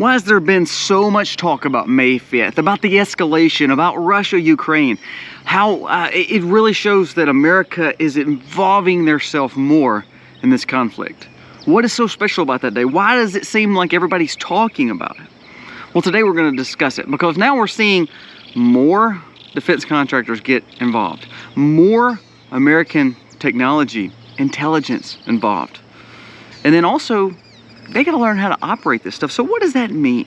Why has there been so much talk about May 5th, about the escalation, about Russia, Ukraine? How it really shows that America is involving themselves more in this conflict. What is so special about that day? Why does it seem like everybody's talking about it? Well, today we're going to discuss it because now we're seeing more defense contractors get involved, more American technology, intelligence involved. And then also, they got to learn how to operate this stuff. So what does that mean?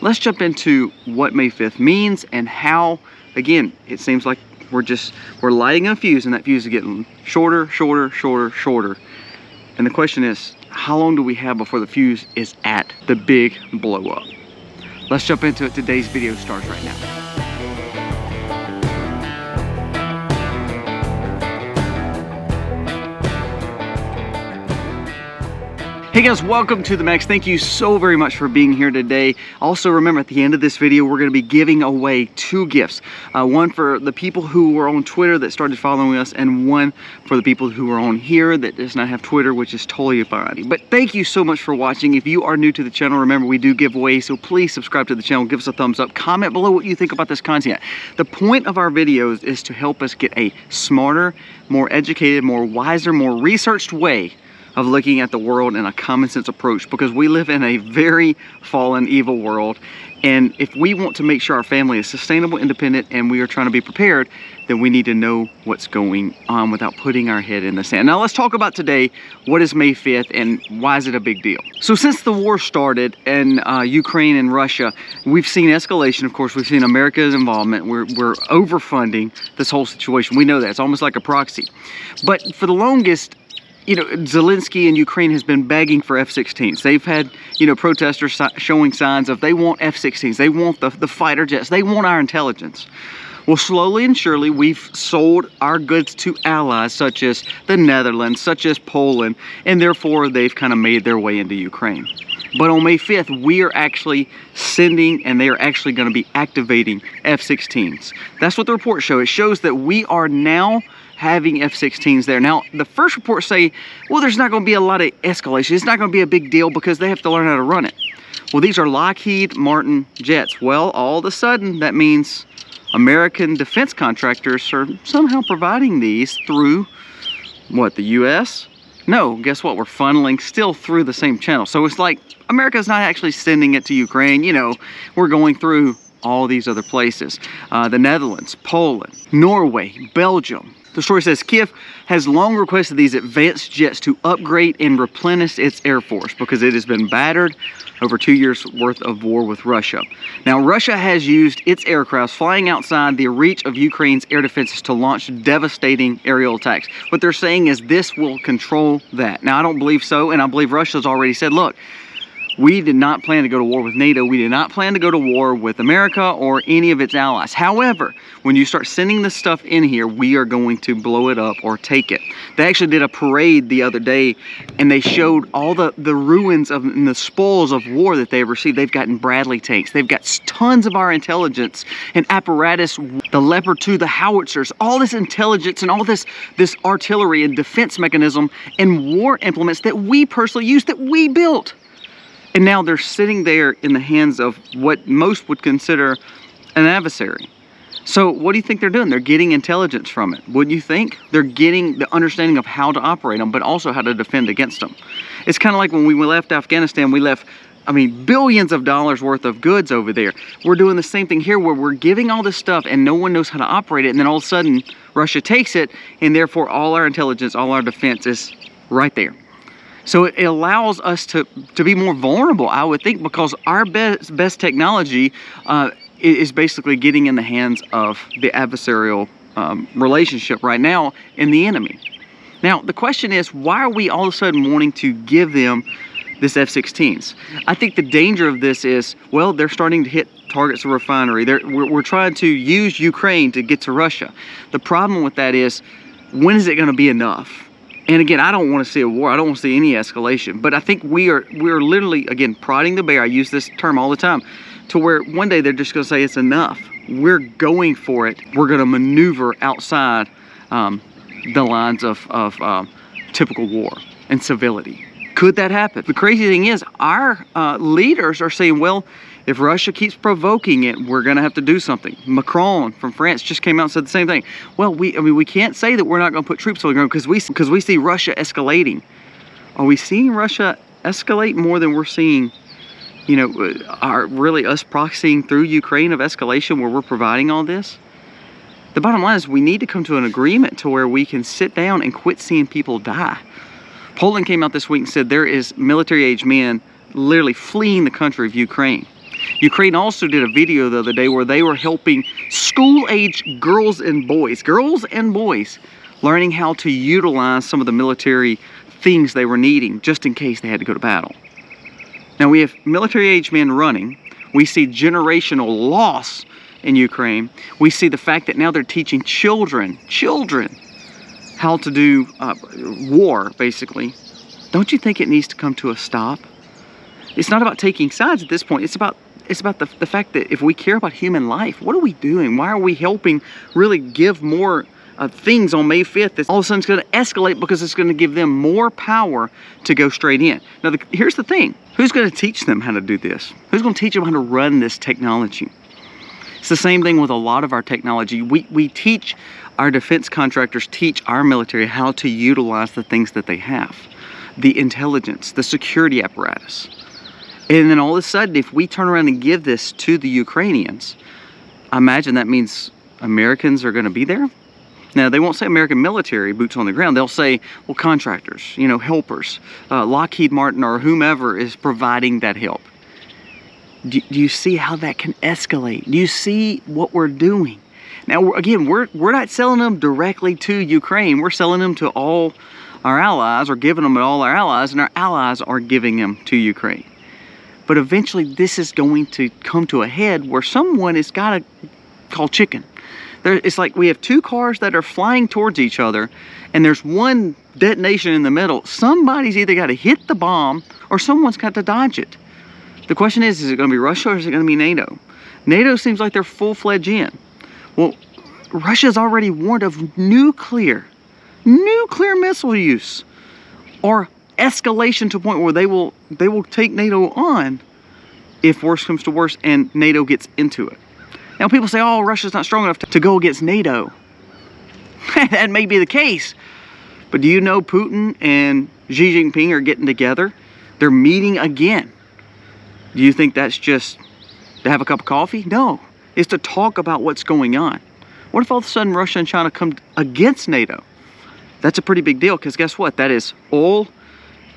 Let's jump into what May 5th means and how, again, it seems like we're lighting a fuse and that fuse is getting shorter, shorter, shorter, shorter. And the question is, how long do we have before the fuse is at the big blow up? Let's jump into it. Today's video starts right now. Hey guys, welcome to the Max. Thank you so very much for being here today. Also remember, at the end of this video, we're going to be giving away two gifts. One for the people who were on Twitter that started following us, and one for the people who are on here that does not have Twitter, which is totally fine. But thank you so much for watching. If you are new to the channel, remember we do giveaways, so please subscribe to the channel, give us a thumbs up, comment below what you think about this content. The point of our videos is to help us get a smarter, more educated, more wiser, more researched way of looking at the world in a common sense approach, because we live in a very fallen, evil world. And if we want to make sure our family is sustainable, independent, and we are trying to be prepared, then we need to know what's going on without putting our head in the sand. Now let's talk about today, what is May 5th and why is it a big deal? So since the war started in Ukraine and Russia, we've seen escalation. Of course, we've seen America's involvement. We're overfunding this whole situation. We know that. It's almost like a proxy. But for the longest, you know, Zelensky in Ukraine has been begging for F-16s. They've had, you know, protesters showing signs of they want F-16s. They want the fighter jets. They want our intelligence. Well, slowly and surely, we've sold our goods to allies such as the Netherlands, such as Poland, and therefore they've kind of made their way into Ukraine. But on May 5th, we are actually sending, and they are actually going to be activating F-16s. That's what the reports show. It shows that we are now having F-16s there. Now, the first reports say, well, there's not going to be a lot of escalation. It's not going to be a big deal because they have to learn how to run it. Well, these are Lockheed Martin jets. Well, all of a sudden, that means American defense contractors are somehow providing these through, what, the US? No, guess what? We're funneling still through the same channel. So it's like America's not actually sending it to Ukraine. You know, we're going through all these other places. The Netherlands, Poland, Norway, Belgium. The story says Kiev has long requested these advanced jets to upgrade and replenish its air force because it has been battered over 2 years worth of war with Russia. Now, Russia has used its aircrafts flying outside the reach of Ukraine's air defenses to launch devastating aerial attacks. What they're saying is this will control that. Now, I don't believe so, and I believe Russia's already said, look, we did not plan to go to war with NATO. We did not plan to go to war with America or any of its allies. However, when you start sending this stuff in here, we are going to blow it up or take it. They actually did a parade the other day, and they showed all the ruins of and the spoils of war that they've received. They've gotten Bradley tanks. They've got tons of our intelligence and apparatus, the Leopard 2, the howitzers, all this intelligence and all this artillery and defense mechanism and war implements that we personally use, that we built. And now they're sitting there in the hands of what most would consider an adversary. So what do you think they're doing? They're getting intelligence from it. Wouldn't you think? They're getting the understanding of how to operate them, but also how to defend against them. It's kind of like when we left Afghanistan, we left, I mean, billions of dollars worth of goods over there. We're doing the same thing here where we're giving all this stuff and no one knows how to operate it. And then all of a sudden, Russia takes it, and therefore all our intelligence, all our defense is right there. So it allows us to be more vulnerable, I would think, because our best technology is basically getting in the hands of the adversarial relationship right now in the enemy. Now, the question is, why are we all of a sudden wanting to give them this F-16s? I think the danger of this is, well, they're starting to hit targets of refinery. We're trying to use Ukraine to get to Russia. The problem with that is, when is it going to be enough? And again, I don't want to see a war. I don't want to see any escalation. But I think we're literally, again, prodding the bear. I use this term all the time. To where one day they're just going to say it's enough. We're going for it. We're going to maneuver outside the lines of typical war and civility. Could that happen? The crazy thing is our leaders are saying, well, if Russia keeps provoking it, we're going to have to do something. Macron from France just came out and said the same thing. Well, we can't say that we're not going to put troops on the ground because we see Russia escalating. Are we seeing Russia escalate more than we're seeing, you know, really us proxying through Ukraine of escalation where we're providing all this? The bottom line is we need to come to an agreement to where we can sit down and quit seeing people die. Poland came out this week and said there is military-age men literally fleeing the country of Ukraine. Ukraine also did a video the other day where they were helping school-age girls and boys learning how to utilize some of the military things they were needing just in case they had to go to battle. Now we have military-age men running. We see generational loss in Ukraine. We see the fact that now they're teaching children how to do war, basically. Don't you think it needs to come to a stop? It's not about taking sides at this point. It's about the fact that if we care about human life, what are we doing? Why are we helping really give more things on May 5th that all of a sudden it's going to escalate because it's going to give them more power to go straight in? Now, here's the thing. Who's going to teach them how to do this? Who's going to teach them how to run this technology? It's the same thing with a lot of our technology. We teach, our defense contractors teach our military how to utilize the things that they have. The intelligence, the security apparatus. And then all of a sudden, if we turn around and give this to the Ukrainians, I imagine that means Americans are going to be there. Now, they won't say American military, boots on the ground. They'll say, well, contractors, you know, helpers, Lockheed Martin or whomever is providing that help. Do you see how that can escalate? Do you see what we're doing? Now, again, we're not selling them directly to Ukraine. We're selling them to all our allies, or giving them to all our allies, and our allies are giving them to Ukraine. But eventually, this is going to come to a head where someone has got to call chicken. It's like we have two cars that are flying towards each other, and there's one detonation in the middle. Somebody's either got to hit the bomb, or someone's got to dodge it. The question is it going to be Russia or is it going to be NATO? NATO seems like they're full-fledged in. Well, Russia's already warned of nuclear missile use or escalation to a point where they will take NATO on if worse comes to worse and NATO gets into it. Now people say, oh, Russia's not strong enough to go against NATO. That may be the case. But do you know Putin and Xi Jinping are getting together? They're meeting again. Do you think that's just to have a cup of coffee? No, it's to talk about what's going on. What if all of a sudden Russia and China come against NATO? That's a pretty big deal, because guess what? That is oil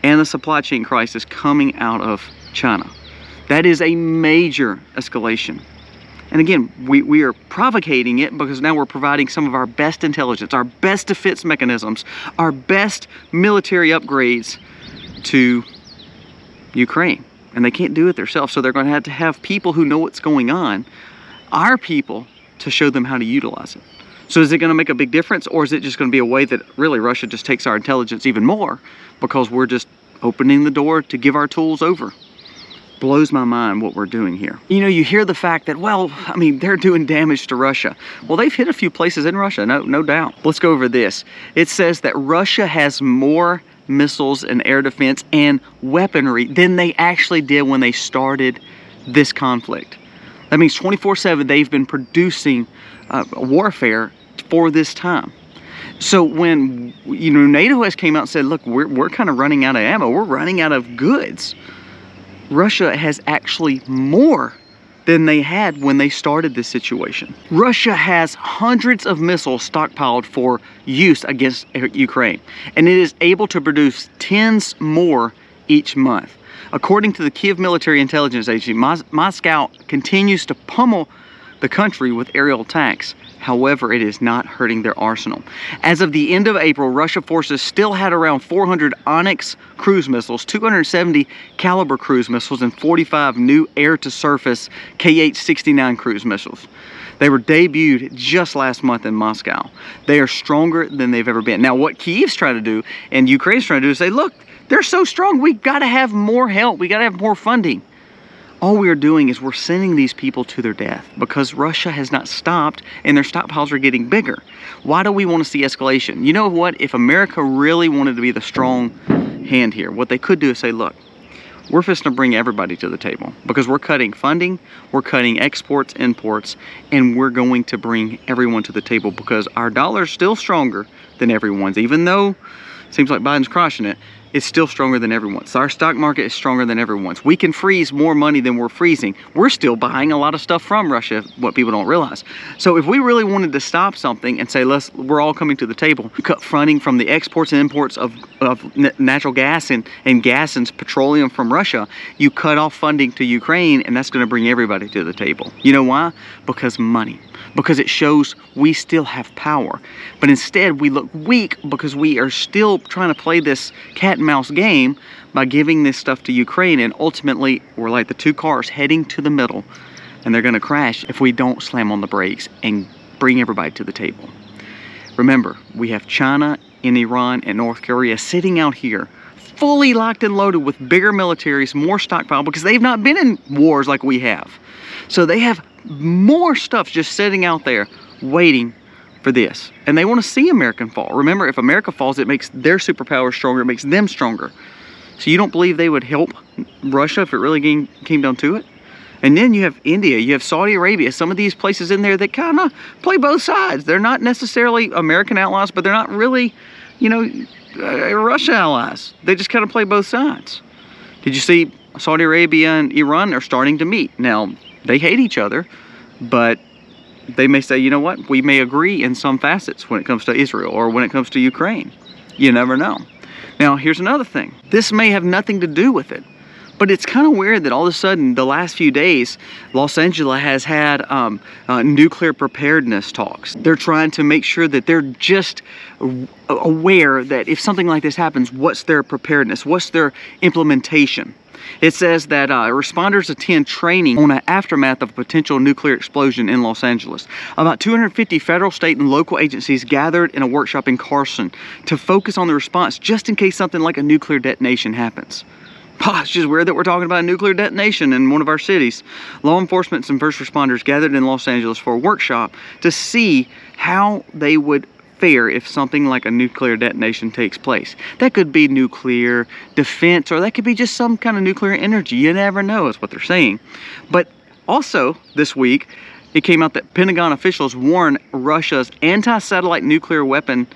and the supply chain crisis coming out of China. That is a major escalation. And again, we are provocating it because now we're providing some of our best intelligence, our best defense mechanisms, our best military upgrades to Ukraine. And they can't do it themselves, so they're going to have people who know what's going on, our people, to show them how to utilize it. So is it going to make a big difference, or is it just going to be a way that really Russia just takes our intelligence even more because we're just opening the door to give our tools over? Blows my mind what we're doing here. You know, you hear the fact that, well, I mean, they're doing damage to Russia. Well, they've hit a few places in Russia, no doubt. Let's go over this. It says that Russia has more missiles and air defense and weaponry than they actually did when they started this conflict. That means 24/7 they've been producing warfare for this time. So when, you know, NATO has came out and said, look, we're kind of running out of ammo, we're running out of goods. Russia has actually more than they had when they started this situation. Russia has hundreds of missiles stockpiled for use against Ukraine, and it is able to produce tens more each month. According to the Kiev Military Intelligence Agency, Moscow continues to pummel the country with aerial attacks. However, it is not hurting their arsenal. As of the end of April, Russia forces still had around 400 Onyx cruise missiles, 270 Caliber cruise missiles, and 45 new air-to-surface Kh-69 cruise missiles. They were debuted just last month in Moscow. They are stronger than they've ever been. Now, what Kiev's trying to do and Ukraine's trying to do is say, look, they're so strong, we got to have more help, we got to have more funding. All we are doing is we're sending these people to their death because Russia has not stopped and their stockpiles are getting bigger. Why do we want to see escalation? You know what? If America really wanted to be the strong, hand here. What they could do is say, look, we're fixing to bring everybody to the table because we're cutting funding, we're cutting exports, imports, and we're going to bring everyone to the table because our dollar's still stronger than everyone's. Even though it seems like Biden's crushing it, it's still stronger than everyone's. Our stock market is stronger than everyone's. We can freeze more money than we're freezing. We're still buying a lot of stuff from Russia, what people don't realize. So if we really wanted to stop something and say, we're all coming to the table, cut funding from the exports and imports of natural gas and gas and petroleum from Russia, you cut off funding to Ukraine, and that's gonna bring everybody to the table. You know why? Because money. Because it shows we still have power. But instead we look weak because we are still trying to play this cat and mouse game by giving this stuff to Ukraine, and ultimately we're like the two cars heading to the middle, and they're gonna crash if we don't slam on the brakes and bring everybody to the table. Remember, we have China and Iran and North Korea sitting out here fully locked and loaded with bigger militaries, more stockpile, because they've not been in wars like we have. So they have more stuff just sitting out there waiting for this, and they want to see America fall. Remember, if America falls, it makes their superpower stronger, it makes them stronger. So you don't believe they would help Russia if it really came down to it? And then you have India, you have Saudi Arabia, some of these places in there that kind of play both sides. They're not necessarily American allies, but they're not really, you know, Russia allies. They just kind of play both sides. Did you see Saudi Arabia and Iran are starting to meet? Now, they hate each other, but they may say, you know what, we may agree in some facets when it comes to Israel or when it comes to Ukraine. You never know. Now, here's another thing. This may have nothing to do with it, but it's kind of weird that all of a sudden, the last few days, Los Angeles has had nuclear preparedness talks. They're trying to make sure that they're just aware that if something like this happens, what's their preparedness? What's their implementation? It says that responders attend training on an aftermath of a potential nuclear explosion in Los Angeles. About 250 federal, state, and local agencies gathered in a workshop in Carson to focus on the response just in case something like a nuclear detonation happens. It's just weird that we're talking about a nuclear detonation in one of our cities. Law enforcement and first responders gathered in Los Angeles for a workshop to see how they would fare if something like a nuclear detonation takes place. That could be nuclear defense, or that could be just some kind of nuclear energy. You never know is what they're saying. But also this week, it came out that Pentagon officials warn Russia's anti-satellite nuclear weapon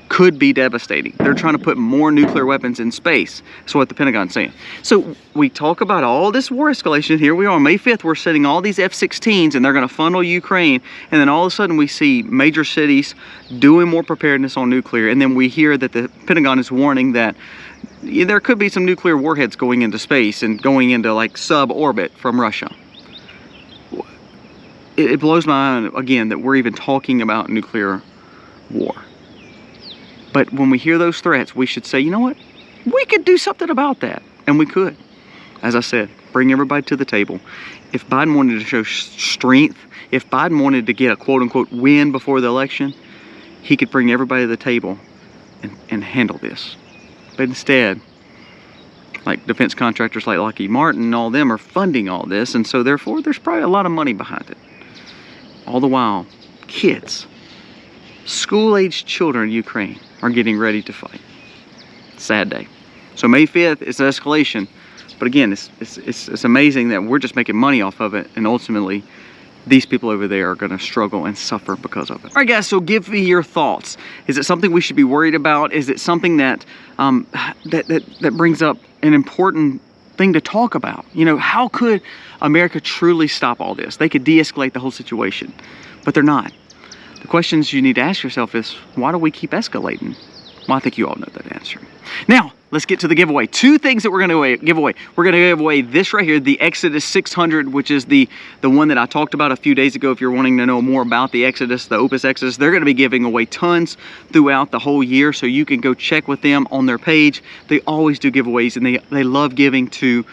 could be devastating. They're trying to put more nuclear weapons in space. That's what the Pentagon's saying. So we talk about all this war escalation. Here we are on May 5th, we're sending all these F-16s and they're gonna funnel Ukraine. And then all of a sudden we see major cities doing more preparedness on nuclear. And then we hear that the Pentagon is warning that there could be some nuclear warheads going into space and going into like sub-orbit from Russia. It blows my mind again that we're even talking about nuclear war. But when we hear those threats, we should say, you know what? We could do something about that. And we could. As I said, bring everybody to the table. If Biden wanted to show strength, if Biden wanted to get a quote-unquote win before the election, he could bring everybody to the table and handle this. But instead, like defense contractors like Lockheed Martin and all them are funding all this, and so therefore there's probably a lot of money behind it. All the while, kids, school-aged children in Ukraine are getting ready to fight. Sad day. So May 5th is escalation, but again, it's amazing that we're just making money off of it, and ultimately these people over there are going to struggle and suffer because of it. All right, guys, so give me your thoughts. Is it something we should be worried about? Is it something that that brings up an important thing to talk about? You know, how could America truly stop all this? They could de-escalate the whole situation, but they're not. The questions you need to ask yourself is, why do we keep escalating? Well, I think you all know that answer. Now, let's get to the giveaway. Two things that we're going to give away. We're going to give away this right here, the Exodus 600, which is the one that I talked about a few days ago. If you're wanting to know more about the Exodus, the Opus Exodus, they're going to be giving away tons throughout the whole year, so you can go check with them on their page. They always do giveaways, and they love giving to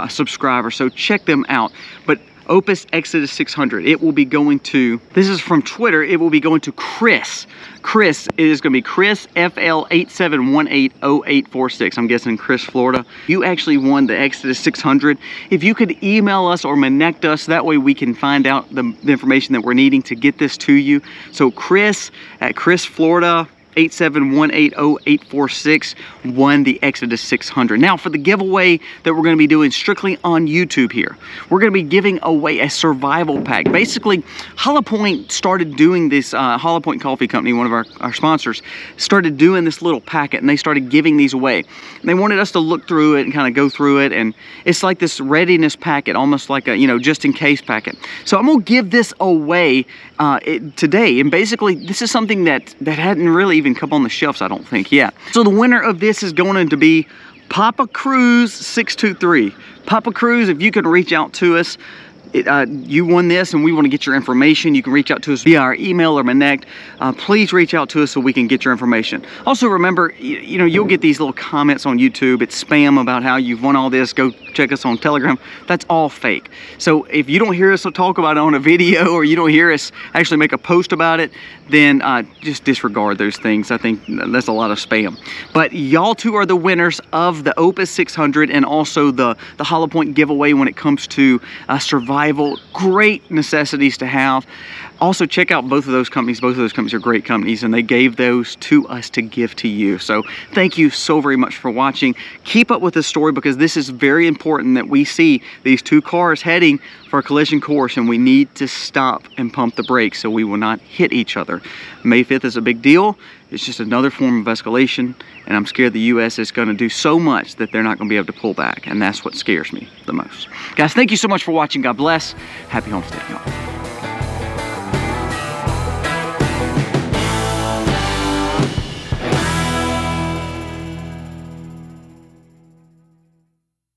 subscribers, so check them out. But Opus Exodus 600, it will be going to, this is from Twitter, it will be going to Chris. Chris, it is going to be Chris FL87180846. I'm guessing Chris, Florida. You actually won the Exodus 600. If you could email us or connect us, that way we can find out the information that we're needing to get this to you. So Chris at Chris, Florida, 87180-846 won the Exodus 600. Now for the giveaway that we're going to be doing strictly on YouTube here, we're going to be giving away a survival pack. Basically, Hollow Point started doing this, Hollow Point Coffee Company, one of our sponsors, started doing this little packet, and they started giving these away. And they wanted us to look through it and kind of go through it, and it's like this readiness packet, almost like a, you know, just in case packet. So I'm going to give this away today, and basically this is something that hadn't really even come on the shelves, I don't think, yet. So the winner of this is going to be Papa Cruz 623. Papa Cruz, if you could reach out to us, you won this and we want to get your information. You can reach out to us via our email or Connect. Please reach out to us so we can get your information. Also remember, you know, you'll get these little comments on YouTube. It's spam about how you've won all this. Go check us on Telegram. That's all fake. So if you don't hear us talk about it on a video, or you don't hear us actually make a post about it, then just disregard those things. I think that's a lot of spam. But y'all two are the winners of the Opus 600 and also the Hollow Point giveaway when it comes to survival. Great necessities to have. Also check out both of those companies. Both of those companies are great companies, and they gave those to us to give to you. So thank you so very much for watching. Keep up with this story, because this is very important that we see these two cars heading for a collision course, and we need to stop and pump the brakes so we will not hit each other. May 5th is a big deal. It's just another form of escalation, and I'm scared the US is going to do so much that they're not going to be able to pull back, and that's what scares me the most. Guys, thank you so much for watching. God bless. Happy homestead, y'all.